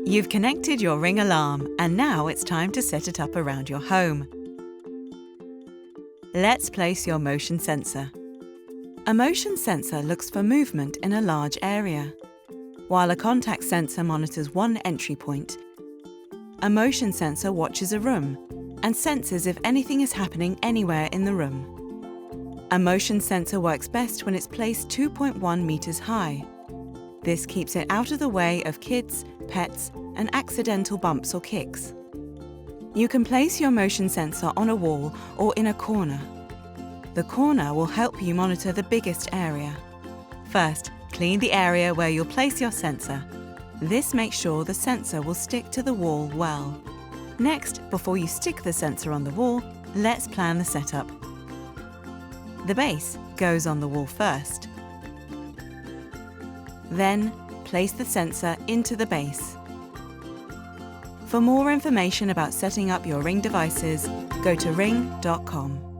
You've connected your Ring alarm, and now it's time to set it up around your home. Let's place your motion sensor. A motion sensor looks for movement in a large area, while a contact sensor monitors one entry point. A motion sensor watches a room and senses if anything is happening anywhere in the room. A motion sensor works best when it's placed 2.1 meters high. This keeps it out of the way of kids, pets, and accidental bumps or kicks. You can place your motion sensor on a wall or in a corner. The corner will help you monitor the biggest area. First, clean the area where you'll place your sensor. This makes sure the sensor will stick to the wall well. Next, before you stick the sensor on the wall, let's plan the setup. The base goes on the wall first. Then, place the sensor into the base. For more information about setting up your Ring devices, go to ring.com.